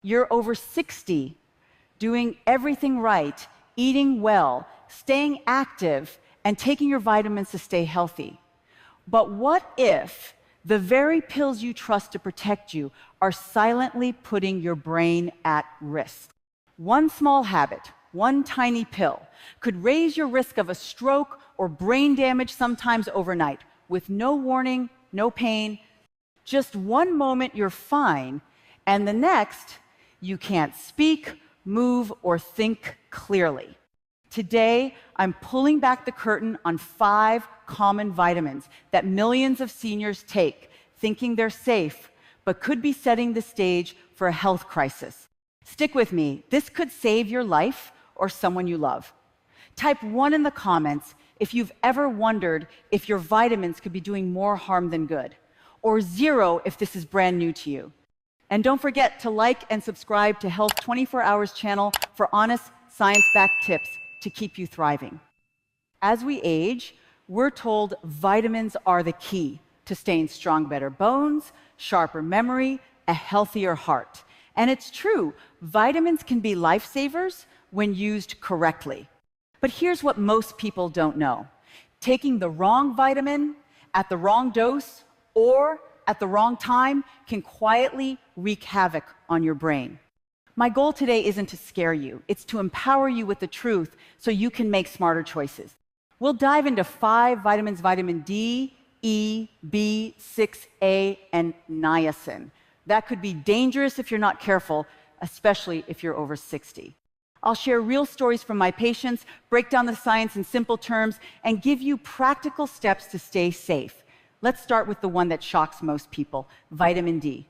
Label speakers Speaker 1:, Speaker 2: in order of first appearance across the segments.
Speaker 1: You're over 60, doing everything right, eating well, staying active, and taking your vitamins to stay healthy. But what if the very pills you trust to protect you are silently putting your brain at risk? One small habit, one tiny pill, could raise your risk of a stroke or brain damage, sometimes overnight, with no warning, no pain. Just one moment you're fine, and the next, you can't speak, move, or think clearly. Today, I'm pulling back the curtain on 5 common vitamins that millions of seniors take, thinking they're safe, but could be setting the stage for a health crisis. Stick with me. This could save your life or someone you love. Type 1 in the comments if you've ever wondered if your vitamins could be doing more harm than good, or 0 if this is brand new to you. And don't forget to like and subscribe to Health 24 Hours channel for honest, science-backed tips to keep you thriving. As we age, we're told vitamins are the key to staying strong, better bones, sharper memory, a healthier heart. And it's true, vitamins can be lifesavers when used correctly. But here's what most people don't know. Taking the wrong vitamin at the wrong dose or at the wrong time can quietly wreak havoc on your brain. My goal today isn't to scare you, it's to empower you with the truth so you can make smarter choices. We'll dive into 5 vitamins: vitamin D, E, B, 6A, and niacin. That could be dangerous if you're not careful, especially if you're over 60. I'll share real stories from my patients, break down the science in simple terms, and give you practical steps to stay safe. Let's start with the one that shocks most people, vitamin D.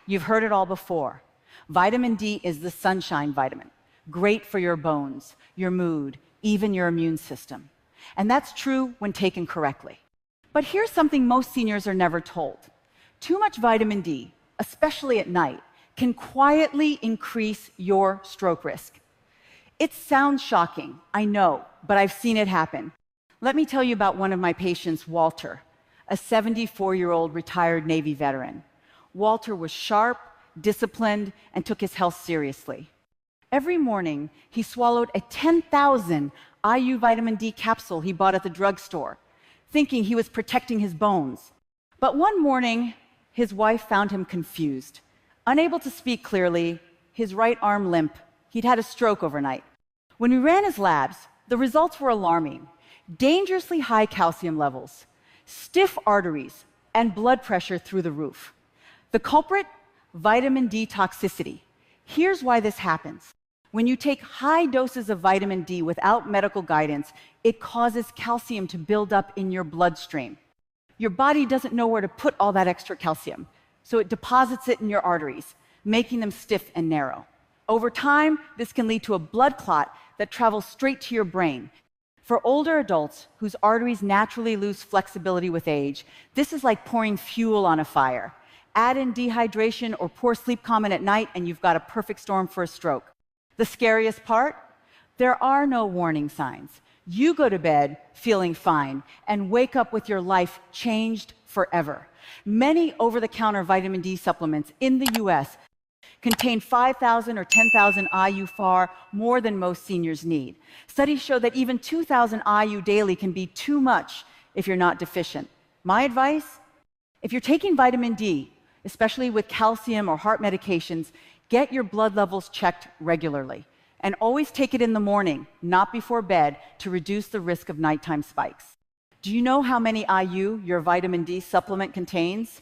Speaker 1: You've heard it all before. Vitamin D is the sunshine vitamin, great for your bones, your mood, even your immune system. And that's true when taken correctly. But here's something most seniors are never told. Too much vitamin D, especially at night, can quietly increase your stroke risk. It sounds shocking, I know, but I've seen it happen. Let me tell you about one of my patients, Walter, a 74-year-old retired Navy veteran. Walter was sharp, disciplined, and took his health seriously. Every morning, he swallowed a 10,000 IU vitamin D capsule he bought at the drugstore, thinking he was protecting his bones. But one morning, his wife found him confused. Unable to speak clearly, his right arm limp. He'd had a stroke overnight. When we ran his labs, the results were alarming. Dangerously high calcium levels, stiff arteries, and blood pressure through the roof. The culprit? Vitamin D toxicity. Here's why this happens. When you take high doses of vitamin D without medical guidance, it causes calcium to build up in your bloodstream. Your body doesn't know where to put all that extra calcium, so it deposits it in your arteries, making them stiff and narrow. Over time, this can lead to a blood clot that travels straight to your brain. For older adults whose arteries naturally lose flexibility with age, this is like pouring fuel on a fire. Add in dehydration or poor sleep common at night, and you've got a perfect storm for a stroke. The scariest part? There are no warning signs. You go to bed feeling fine and wake up with your life changed forever. Many over-the-counter vitamin D supplements in the US contain 5,000 or 10,000 IU, far more than most seniors need. Studies show that even 2,000 IU daily can be too much if you're not deficient. My advice? If you're taking vitamin D, especially with calcium or heart medications, get your blood levels checked regularly. And always take it in the morning, not before bed, to reduce the risk of nighttime spikes. Do you know how many IU your vitamin D supplement contains?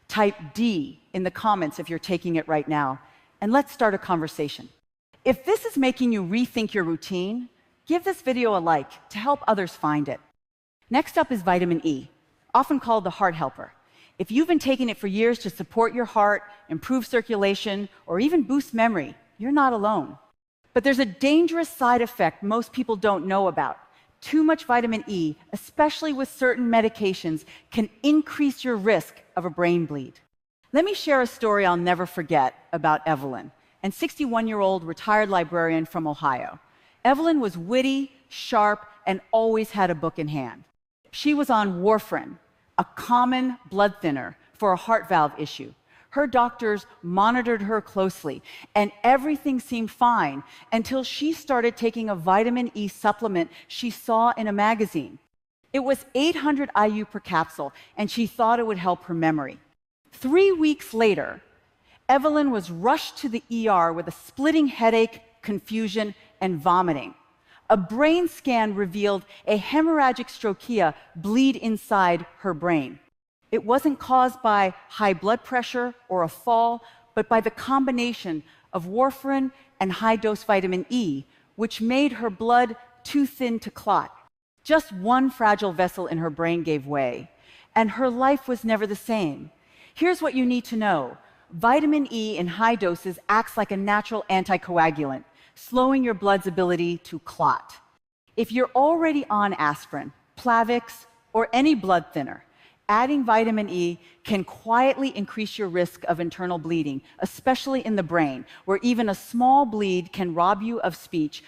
Speaker 1: Type D in the comments if you're taking it right now, and let's start a conversation. If this is making you rethink your routine, give this video a like to help others find it. Next up is vitamin E, often called the heart helper. If you've been taking it for years to support your heart, improve circulation, or even boost memory, you're not alone. But there's a dangerous side effect most people don't know about. Too much vitamin E, especially with certain medications, can increase your risk of a brain bleed. Let me share a story I'll never forget about Evelyn, a 61-year-old retired librarian from Ohio. Evelyn was witty, sharp, and always had a book in hand. She was on warfarin, a common blood thinner for a heart valve issue. Her doctors monitored her closely, and everything seemed fine until she started taking a vitamin E supplement she saw in a magazine. It was 800 IU per capsule, and she thought it would help her memory. 3 weeks later, Evelyn was rushed to the ER with a splitting headache, confusion, and vomiting. A brain scan revealed a hemorrhagic strokia bleed inside her brain. It wasn't caused by high blood pressure or a fall, but by the combination of warfarin and high-dose vitamin E, which made her blood too thin to clot. Just one fragile vessel in her brain gave way, and her life was never the same. Here's what you need to know. Vitamin E in high doses acts like a natural anticoagulant, slowing your blood's ability to clot. If you're already on aspirin, Plavix, or any blood thinner, adding vitamin E can quietly increase your risk of internal bleeding, especially in the brain, where even a small bleed can rob you of speech,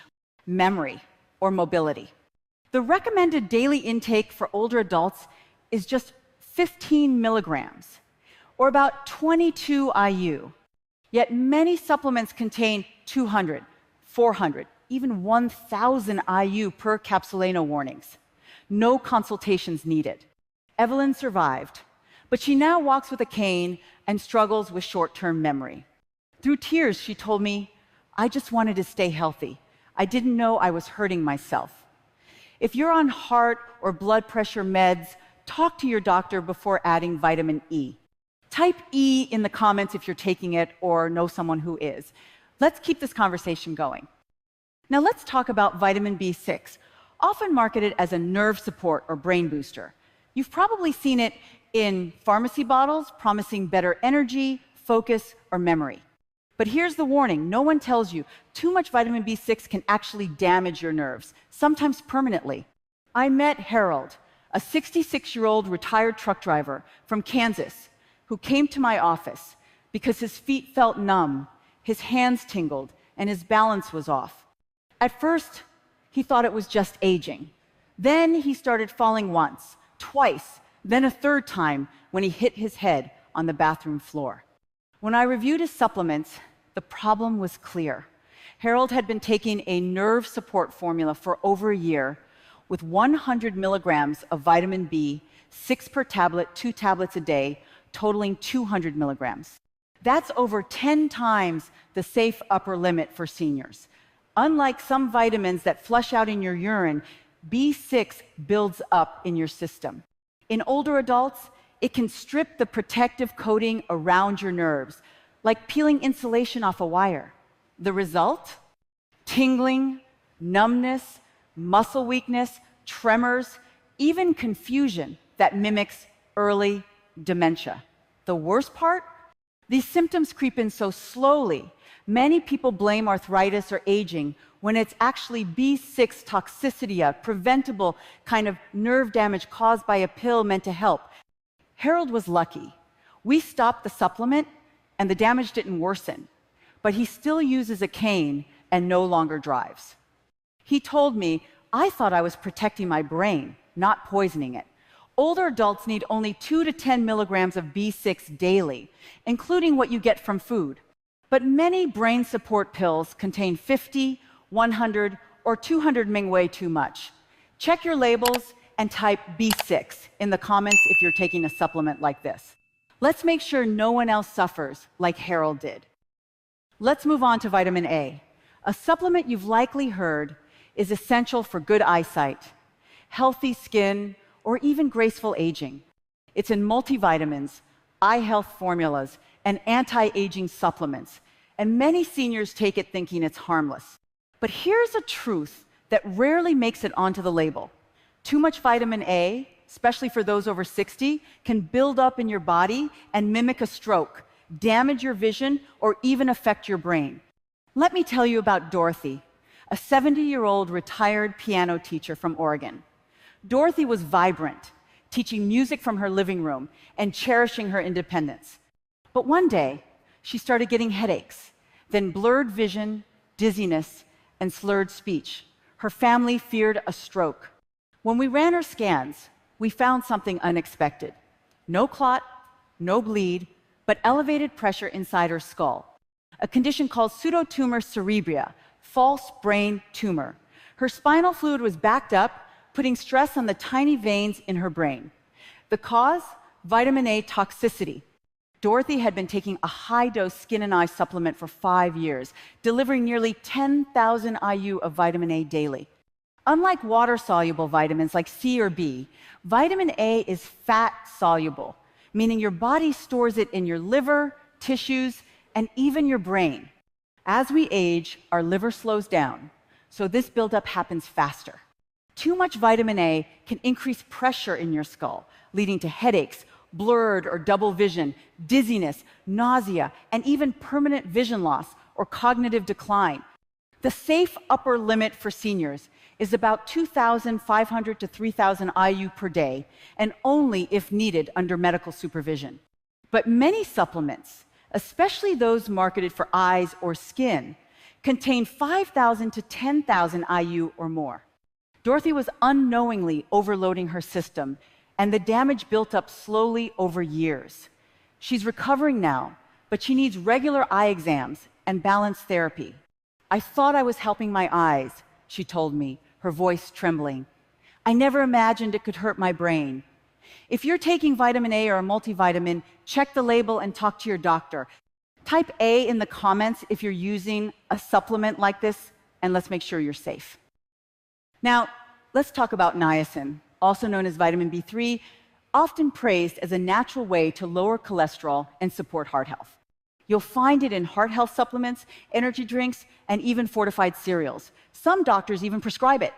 Speaker 1: memory, or mobility. The recommended daily intake for older adults is just 15 milligrams, or about 22 IU. Yet many supplements contain 200, 400, even 1,000 IU per capsuleno warnings. No consultations needed. Evelyn survived, but she now walks with a cane and struggles with short-term memory. Through tears, she told me, "I just wanted to stay healthy. I didn't know I was hurting myself." If you're on heart or blood pressure meds, talk to your doctor before adding vitamin E. Type E in the comments if you're taking it or know someone who is. Let's keep this conversation going. Now let's talk about vitamin B6, often marketed as a nerve support or brain booster. You've probably seen it in pharmacy bottles, promising better energy, focus, or memory. But here's the warning. No one tells you too much vitamin B6 can actually damage your nerves, sometimes permanently. I met Harold, a 66-year-old retired truck driver from Kansas, who came to my office because his feet felt numb, his hands tingled, and his balance was off. At first, he thought it was just aging. Then he started falling once, twice, then a third time when he hit his head on the bathroom floor. When I reviewed his supplements, the problem was clear. Harold had been taking a nerve support formula for over a year with 100 milligrams of vitamin B, 6 per tablet, 2 tablets a day, totaling 200 milligrams. That's over 10 times the safe upper limit for seniors. Unlike some vitamins that flush out in your urine, B6 builds up in your system. In older adults, it can strip the protective coating around your nerves, like peeling insulation off a wire. The result? Tingling, numbness, muscle weakness, tremors, even confusion that mimics early dementia. The worst part? These symptoms creep in so slowly. Many people blame arthritis or aging when it's actually B6 toxicity, a preventable kind of nerve damage caused by a pill meant to help. Harold was lucky. We stopped the supplement and the damage didn't worsen, but he still uses a cane and no longer drives. He told me, "I thought I was protecting my brain, not poisoning it." Older adults need only 2 to 10 milligrams of B6 daily, including what you get from food. But many brain support pills contain 50, 100, or 200 mg way too much. Check your labels and type B6 in the comments if you're taking a supplement like this. Let's make sure no one else suffers like Harold did. Let's move on to vitamin A. A supplement you've likely heard is essential for good eyesight, healthy skin, or even graceful aging. It's in multivitamins, eye health formulas, and anti-aging supplements, and many seniors take it thinking it's harmless. But here's a truth that rarely makes it onto the label. Too much vitamin A, especially for those over 60, can build up in your body and mimic a stroke, damage your vision, or even affect your brain. Let me tell you about Dorothy, a 70-year-old retired piano teacher from Oregon. Dorothy was vibrant, teaching music from her living room and cherishing her independence. But one day, she started getting headaches, then blurred vision, dizziness, and slurred speech. Her family feared a stroke. When we ran her scans, we found something unexpected. No clot, no bleed, but elevated pressure inside her skull, a condition called pseudotumor cerebria, false brain tumor. Her spinal fluid was backed up, putting stress on the tiny veins in her brain. The cause? Vitamin A toxicity. Dorothy had been taking a high-dose skin and eye supplement for 5 years, delivering nearly 10,000 IU of vitamin A daily. Unlike water-soluble vitamins like C or B, vitamin A is fat-soluble, meaning your body stores it in your liver, tissues, and even your brain. As we age, our liver slows down, so this buildup happens faster. Too much vitamin A can increase pressure in your skull, leading to headaches, blurred or double vision, dizziness, nausea, and even permanent vision loss or cognitive decline. The safe upper limit for seniors is about 2,500 to 3,000 IU per day, and only if needed under medical supervision. But many supplements, especially those marketed for eyes or skin, contain 5,000 to 10,000 IU or more. Dorothy was unknowingly overloading her system, and the damage built up slowly over years. She's recovering now, but she needs regular eye exams and balanced therapy. I thought I was helping my eyes, she told me, her voice trembling. I never imagined it could hurt my brain. If you're taking vitamin A or a multivitamin, check the label and talk to your doctor. Type A in the comments if you're using a supplement like this, and let's make sure you're safe. Now, let's talk about niacin, also known as vitamin B3, often praised as a natural way to lower cholesterol and support heart health. You'll find it in heart health supplements, energy drinks, and even fortified cereals. Some doctors even prescribe it.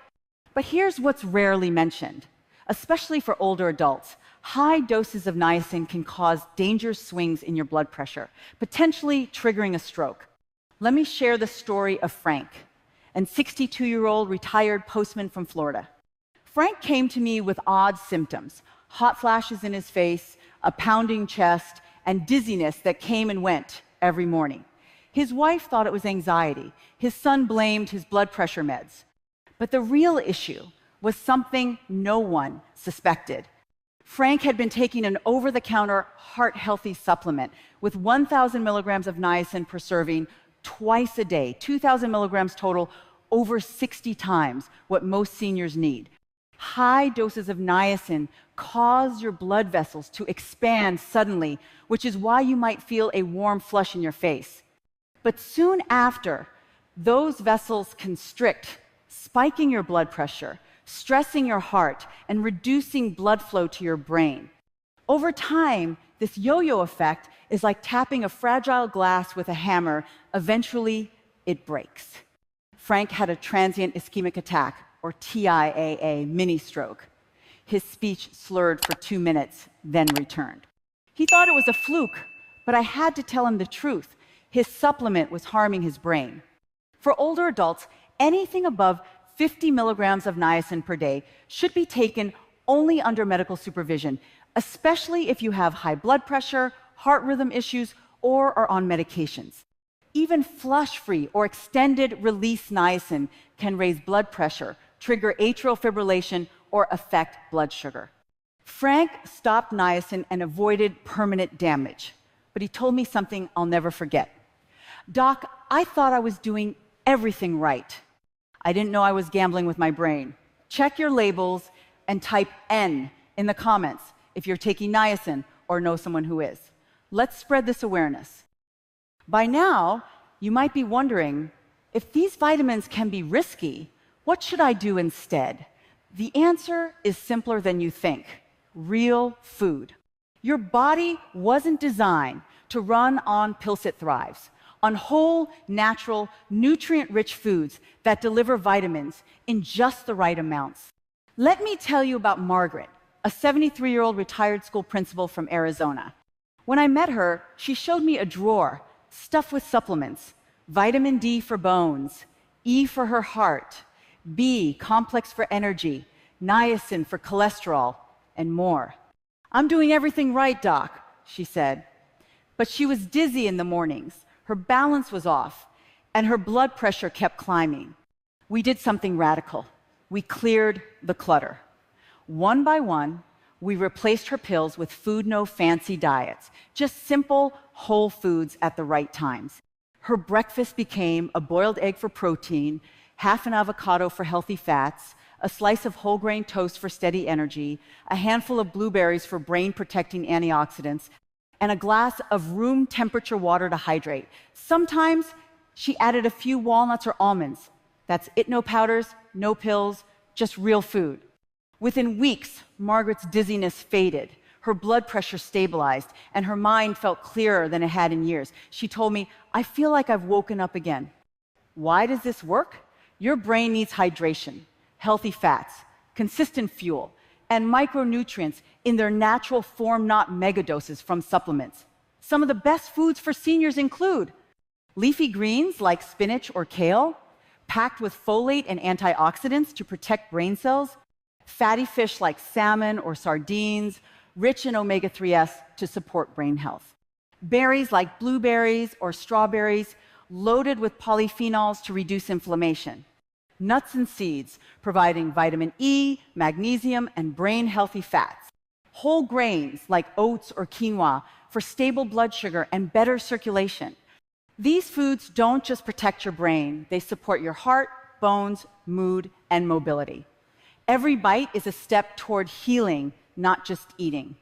Speaker 1: But here's what's rarely mentioned. Especially for older adults, high doses of niacin can cause dangerous swings in your blood pressure, potentially triggering a stroke. Let me share the story of Frank, a 62-year-old retired postman from Florida. Frank came to me with odd symptoms, hot flashes in his face, a pounding chest, and dizziness that came and went every morning. His wife thought it was anxiety. His son blamed his blood pressure meds. But the real issue was something no one suspected. Frank had been taking an over-the-counter heart-healthy supplement with 1,000 milligrams of niacin per serving twice a day, 2,000 milligrams total, over 60 times what most seniors need. High doses of niacin cause your blood vessels to expand suddenly, which is why you might feel a warm flush in your face. But soon after, those vessels constrict, spiking your blood pressure, stressing your heart, and reducing blood flow to your brain. Over time, this yo-yo effect is like tapping a fragile glass with a hammer. Eventually, it breaks. Frank had a transient ischemic attack, or TIAA, mini-stroke. His speech slurred for 2 minutes, then returned. He thought it was a fluke, but I had to tell him the truth. His supplement was harming his brain. For older adults, anything above 50 milligrams of niacin per day should be taken only under medical supervision, especially if you have high blood pressure, heart rhythm issues, or are on medications. Even flush-free or extended-release niacin can raise blood pressure, trigger atrial fibrillation, or affect blood sugar. Frank stopped niacin and avoided permanent damage, but he told me something I'll never forget. Doc, I thought I was doing everything right. I didn't know I was gambling with my brain. Check your labels and type N in the comments if you're taking niacin or know someone who is. Let's spread this awareness. By now, you might be wondering, if these vitamins can be risky, what should I do instead? The answer is simpler than you think. Real food. Your body wasn't designed to run on pills it thrives, on whole, natural, nutrient-rich foods that deliver vitamins in just the right amounts. Let me tell you about Margaret, a 73-year-old retired school principal from Arizona. When I met her, she showed me a drawer stuffed with supplements: vitamin D for bones, E for her heart, B complex for energy, niacin for cholesterol, and more. I'm doing everything right, Doc, she said. But she was dizzy in the mornings, her balance was off, and her blood pressure kept climbing. We did something radical. We cleared the clutter. One by one, we replaced her pills with food no fancy diets, just simple, whole foods at the right times. Her breakfast became a boiled egg for protein, half an avocado for healthy fats, a slice of whole grain toast for steady energy, a handful of blueberries for brain-protecting antioxidants, and a glass of room temperature water to hydrate. Sometimes she added a few walnuts or almonds. That's it, no powders, no pills, just real food. Within weeks, Margaret's dizziness faded, her blood pressure stabilized, and her mind felt clearer than it had in years. She told me, "I feel like I've woken up again." Why does this work? Your brain needs hydration, healthy fats, consistent fuel, and micronutrients in their natural form, not megadoses from supplements. Some of the best foods for seniors include leafy greens like spinach or kale, packed with folate and antioxidants to protect brain cells, fatty fish like salmon or sardines, rich in omega-3s to support brain health. Berries like blueberries or strawberries, loaded with polyphenols to reduce inflammation. Nuts and seeds, providing vitamin E, magnesium, and brain-healthy fats. Whole grains like oats or quinoa for stable blood sugar and better circulation. These foods don't just protect your brain, they support your heart, bones, mood, and mobility. Every bite is a step toward healing, not just eating.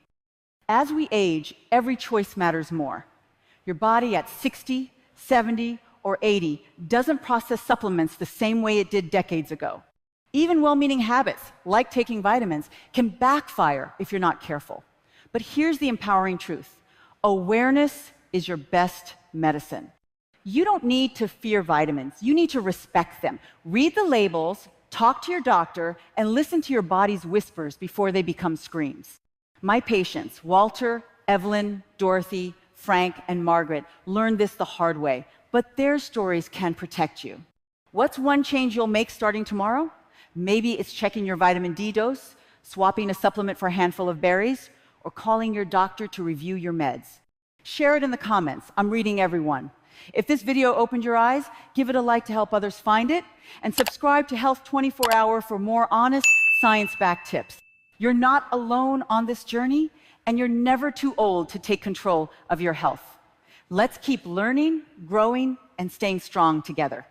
Speaker 1: As we age, every choice matters more. Your body at 60, 70, or 80 doesn't process supplements the same way it did decades ago. Even well-meaning habits, like taking vitamins, can backfire if you're not careful. But here's the empowering truth. Awareness is your best medicine. You don't need to fear vitamins. You need to respect them. Read the labels, talk to your doctor, and listen to your body's whispers before they become screams. My patients, Walter, Evelyn, Dorothy, Frank, and Margaret, learned this the hard way, but their stories can protect you. What's one change you'll make starting tomorrow? Maybe it's checking your vitamin D dose, swapping a supplement for a handful of berries, or calling your doctor to review your meds. Share it in the comments. I'm reading everyone. If this video opened your eyes, give it a like to help others find it, and subscribe to Health 24 Hour for more honest, science-backed tips. You're not alone on this journey, and you're never too old to take control of your health. Let's keep learning, growing, and staying strong together.